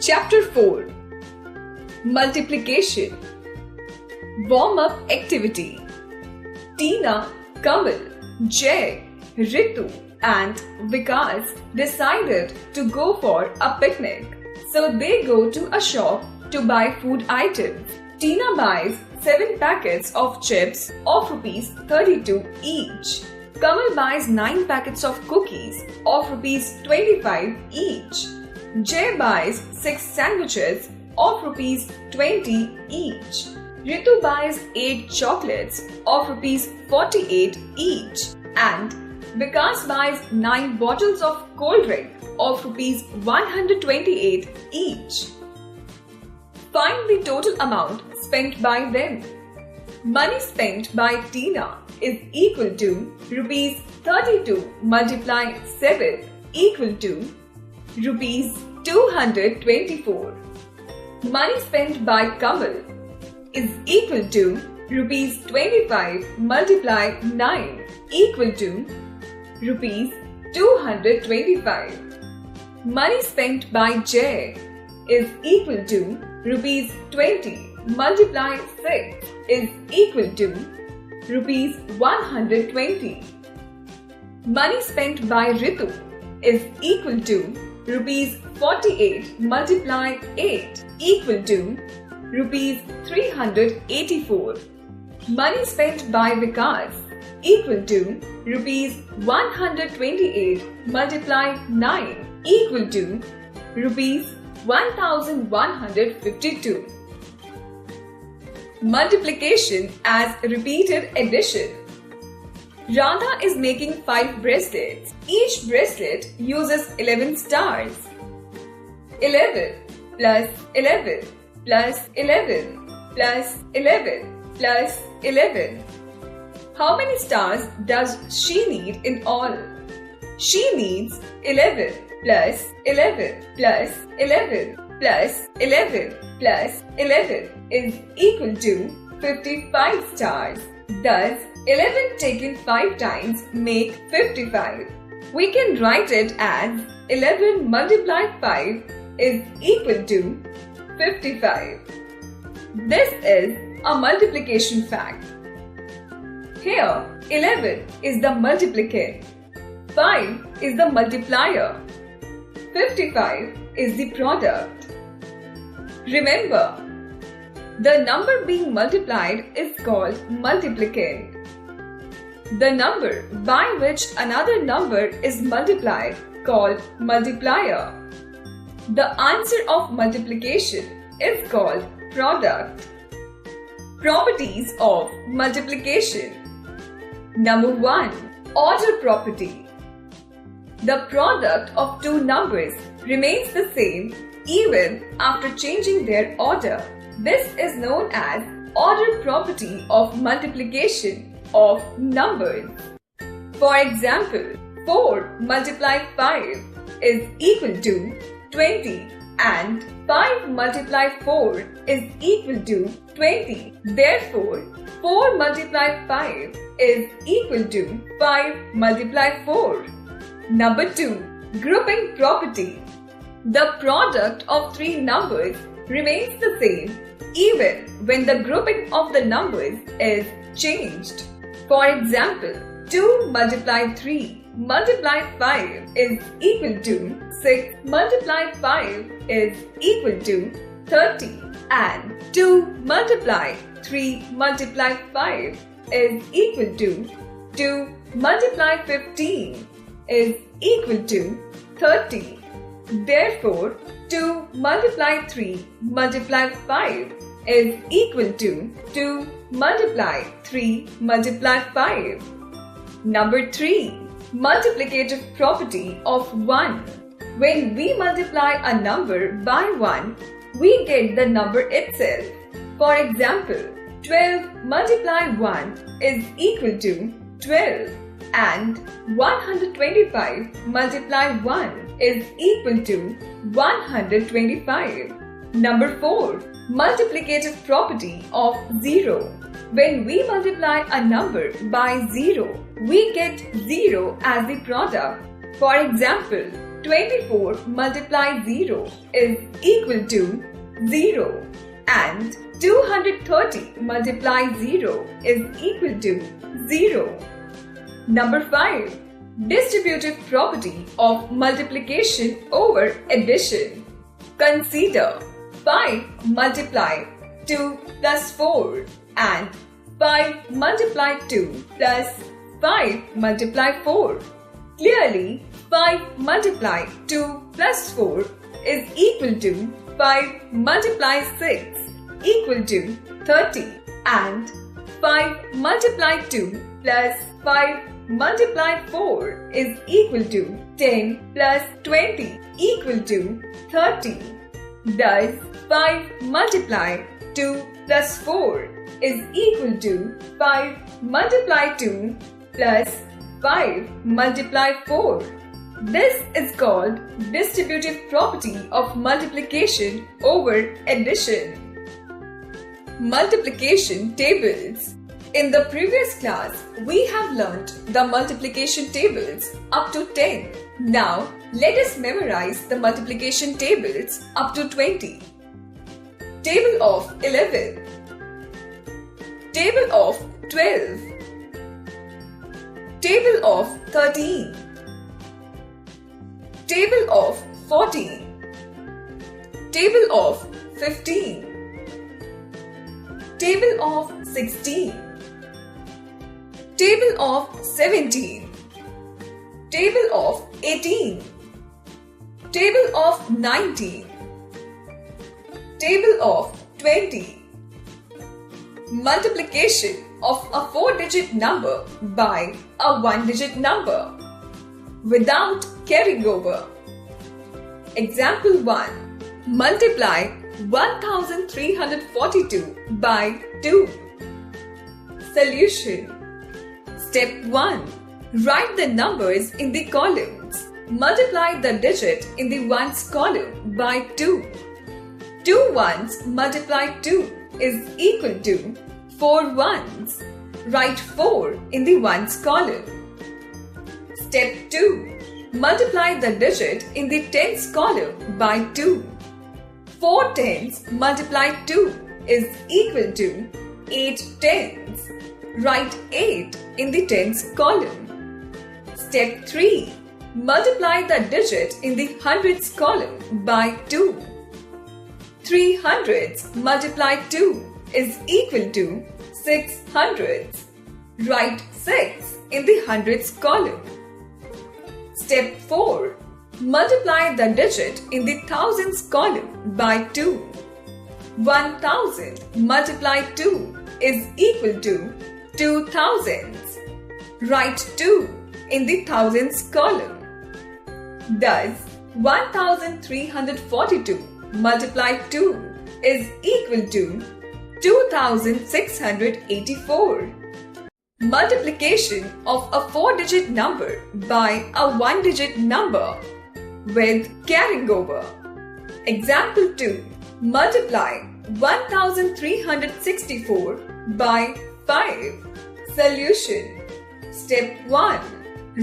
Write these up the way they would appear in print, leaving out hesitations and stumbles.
Chapter 4. Multiplication. Warm-up activity. Tina, Kamal, Jay, Ritu and Vikas decided to go for a picnic. So they go to a shop to buy food items. Tina buys 7 packets of chips of rupees 32 each. Kamal buys 9 packets of cookies of rupees 25 each. Jay buys 6 sandwiches of rupees 20 each. Ritu buys 8 chocolates of rupees 48 each. And Vikas buys 9 bottles of cold drink of rupees 128 each. Find the total amount spent by them. Money spent by Tina is equal to rupees 32 multiply 7 equal to rupees 224. Money spent by Kamal is equal to rupees 25 multiply 9 equal to rupees 225. Money spent by Jay is equal to rupees 20 multiply 6 is equal to rupees 120. Money spent by Ritu is equal to rupees 48 multiply 8 equal to rupees 384. Money spent by Vikas equal to rupees 128 multiply 9 equal to rupees 1152. Multiplication as repeated addition. Radha is making 5 bracelets. Each bracelet uses 11 stars. 11 plus 11 plus 11 plus 11 plus 11. How many stars does she need in all? She needs 11 plus 11 plus 11 plus 11 plus 11 is equal to 55 stars. Thus, 11 taken 5 times make 55. We can write it as 11 multiplied 5 is equal to 55. This is a multiplication fact. Here, 11 is the multiplicand, 5 is the multiplier, 55 is the product. Remember, the number being multiplied is called multiplicand. The number by which another number is multiplied called multiplier. The answer of multiplication is called product. Properties of multiplication. Number 1. Order property. The product of 2 numbers remains the same even after changing their order. This is known as order property of multiplication of numbers. For example, 4 multiplied 5 is equal to 20 and 5 multiplied 4 is equal to 20. Therefore, 4 multiplied 5 is equal to 5 multiplied 4. Number 2. Grouping property. The product of 3 numbers remains the same even when the grouping of the numbers is changed. For example, 2 multiplied 3 multiplied 5 is equal to 6 multiplied 5 is equal to 30 and 2 multiplied 3 multiplied 5 is equal to 2 multiplied 15 is equal to 30. Therefore, 2 multiplied 3 multiplied 5 is equal to 2 multiplied 3 multiplied 5. Number 3. Multiplicative property of 1. When we multiply a number by 1, we get the number itself. For example, 12 multiplied 1 is equal to 12 and 125 multiplied 1 is equal to 125. Number 4. Multiplicative property of 0. When we multiply a number by 0, we get 0 as the product. For example, 24 multiply 0 is equal to 0 and 230 multiply 0 is equal to 0. Number 5. Distributive property of multiplication over addition. Consider 5 multiply 2 plus 4 and 5 multiply 2 plus 5 multiply 4. Clearly, 5 multiply 2 plus 4 is equal to 5 multiply 6 equal to 30 and 5 multiply 2 plus 5 multiply 4 is equal to 10 plus 20 equal to 30. Thus, 5 multiply 2 plus 4 is equal to 5 multiply 2 plus 5 multiply 4. This is called distributive property of multiplication over addition. Multiplication tables. In the previous class, we have learnt the multiplication tables up to 10. Now, let us memorize the multiplication tables up to 20. Table of 11. Table of 12. Table of 13. Table of 14. Table of 15. Table of 16. Table of 17. Table of 18. Table of 19. Table of 20. Multiplication of a 4-digit number by a 1-digit number without carrying over. Example 1. Multiply 1342 by 2. Solution. Step 1. Write the numbers in the columns. Multiply the digit in the ones column by 2. 2 ones multiplied 2 is equal to 4 ones. Write 4 in the ones column. Step 2. Multiply the digit in the tens column by 2. 4 tens multiplied 2 is equal to 8 tens. Write 8 in the tens column. Step 3. Multiply the digit in the hundreds column by 2. 3 hundreds multiplied 2 is equal to 6 hundreds. Write 6 in the hundreds column. Step 4. Multiply the digit in the thousands column by 2. 1000 multiplied 2 is equal to 2 thousands. Write 2 in the thousands column. Thus, 1342 multiplied 2 is equal to 2684. Multiplication of a 4-digit number by a 1-digit number with carrying over. Example 2. Multiply 1364 by 5. Solution. Step 1.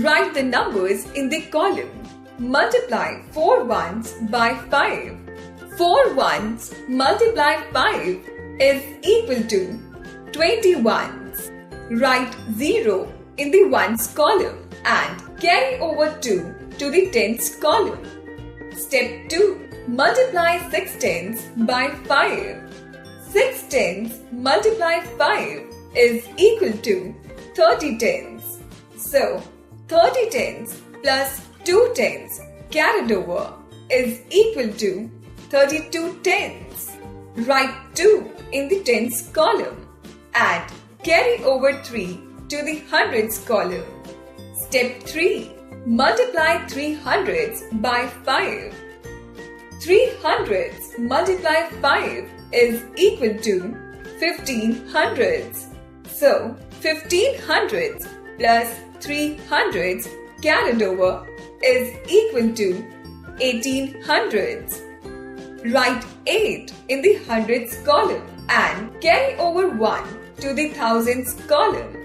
Write the numbers in the column. Multiply 4 ones by 5. 4 ones multiplied 5 is equal to 20 ones. Write 0 in the ones column and carry over 2 to the tens column. Step 2. Multiply 6 tens by 5. 6 tens multiplied 5 is equal to 30 tens. So, 30 tens plus 2 tens carried over is equal to 32 tens. Write 2 in the tens column and carry over 3 to the hundreds column. Step 3. Multiply 3 hundreds by 5. 3 hundreds multiplied 5 is equal to 15 hundreds. So, 15 hundreds plus 3 hundreds carried over is equal to 18 hundreds. Write 8 in the hundreds column and carry over 1 to the thousands column.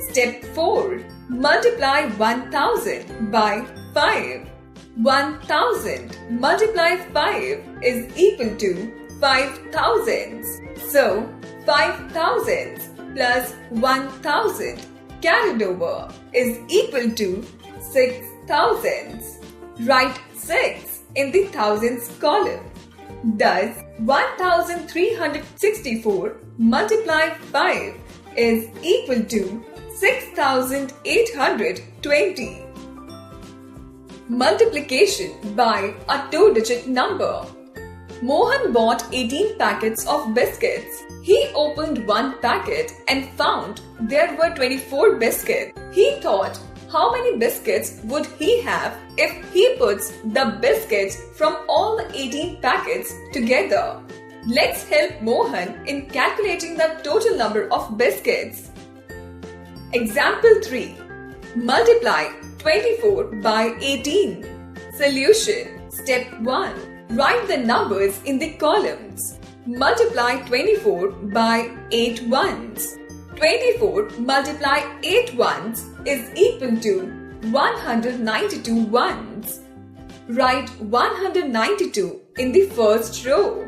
Step 4. Multiply 1000 by 5. 1000 multiply 5 is equal to 5000s. So, 5000 plus 1000 carried over is equal to 6000s. Write 6 in the thousands column. Thus, 1364 multiply 5 is equal to 6820. Multiplication by a two-digit number. Mohan bought 18 packets of biscuits. He opened one packet and found there were 24 biscuits. He thought, how many biscuits would he have if he puts the biscuits from all the 18 packets together? Let's help Mohan in calculating the total number of biscuits. Example 3. Multiply 24 by 18. Solution. Step 1. Write the numbers in the columns. Multiply 24 by 8 ones. 24 multiply 8 ones is equal to 192 ones. Write 192 in the first row.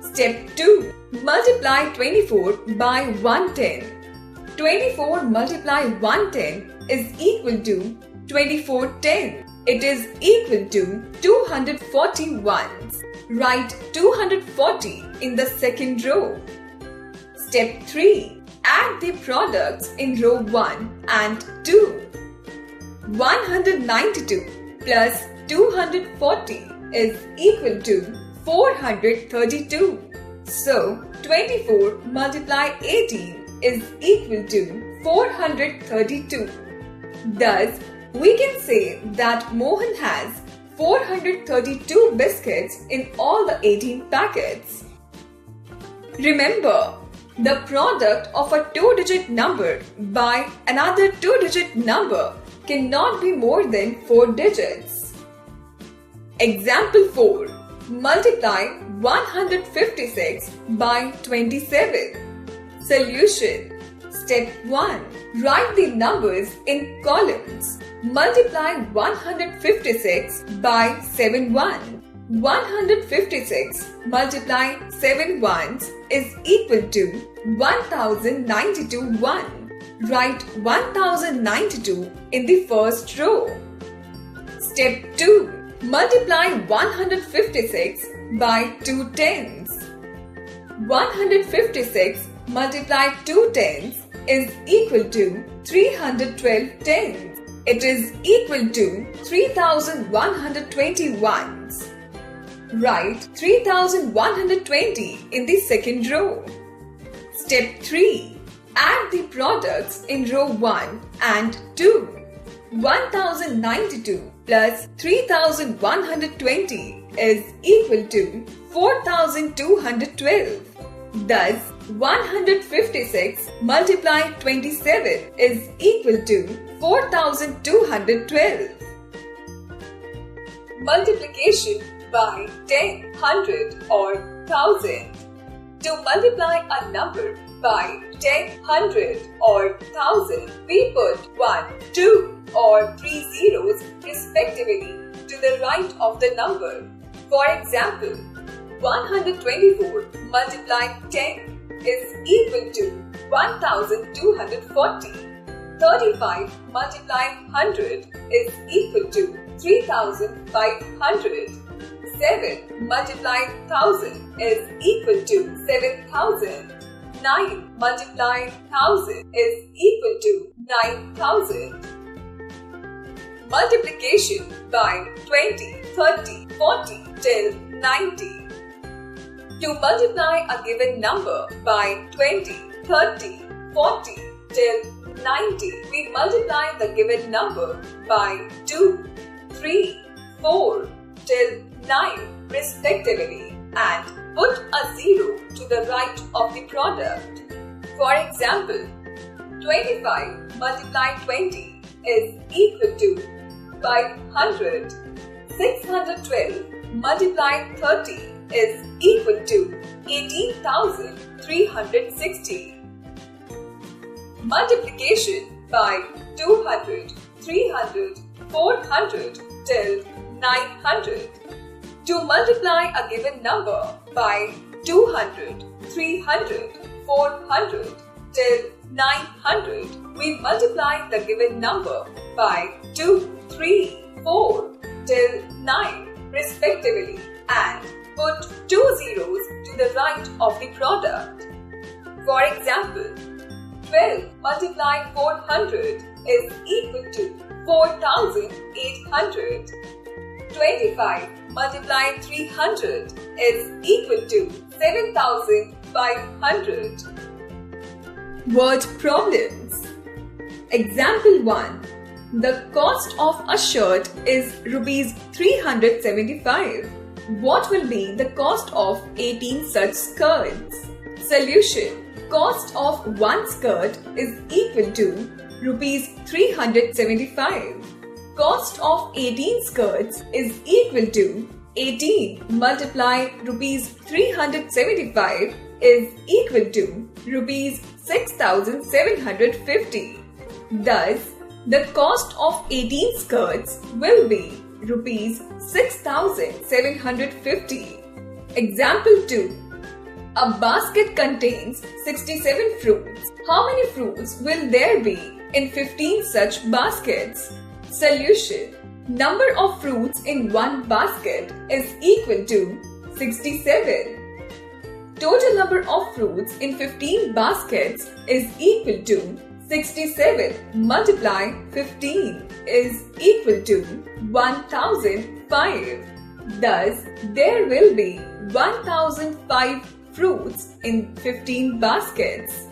Step 2. Multiply 24 by 110. 24 multiply 110 is equal to 2410. It is equal to 240 ones. Write 240 in the second row. Step 3. Add the products in row 1 and 2. 192 plus 240 is equal to 432. So, 24 multiply 18 is equal to 432. Thus, we can say that Mohan has 432 biscuits in all the 18 packets. Remember, the product of a two-digit number by another two-digit number cannot be more than 4 digits. Example 4. Multiply 156 by 27. Solution. Step 1. Write the numbers in columns. Multiply 156 by 7 ones. 156 multiply 7 ones is equal to 1092 ones. Write 1092 in the first row. Step 2. Multiply 156 by 2 tens. 156 multiply 2 tens is equal to 312 tens. It is equal to 3120 ones. Write 3120 in the second row. Step 3. Add the products in row 1 and 2. 1092 plus 3120 is equal to 4212. Thus, 156 multiply 27 is equal to 4212. Multiplication by 10, 100 or 1000. To multiply a number by 10, 100 or 1000, we put 1, 2 or 3 zeros respectively to the right of the number. For example, 124 multiplied 10 is equal to 1240. 35 multiplied 100 is equal to 3500. 7 multiplied 1000 is equal to 7000. 9 multiplied 1000 is equal to 9000. Multiplication by 20, 30, 40 till 90. To multiply a given number by 20, 30, 40 till 90, we multiply the given number by 2, 3, 4 till 9 respectively and put a 0 to the right of the product. For example, 25 multiplied 20 is equal to 500. 612 multiplied 30 is equal to 18,360. Multiplication by 200, 300, 400 till 900. To multiply a given number by 200, 300, 400 till 900, we multiply the given number by 2, 3, 4 till 9 respectively and put 2 zeros to the right of the product. For example, 12 multiplied 400 is equal to 4,800. 25 multiplied 300 is equal to 7,500. Word problems. Example 1. The cost of a shirt is Rs 375. What will be the cost of 18 such skirts? Solution. Cost of one skirt is equal to Rs 375. Cost of 18 skirts is equal to 18 multiply Rs 375 is equal to Rs 6,750. Thus, the cost of 18 skirts will be Rs 6,750. Example 2. A basket contains 67 fruits. How many fruits will there be in 15 such baskets? Solution. Number of fruits in one basket is equal to 67. Total number of fruits in 15 baskets is equal to 67 multiply 15 is equal to 1005. Thus, there will be 1005 fruits in 15 baskets.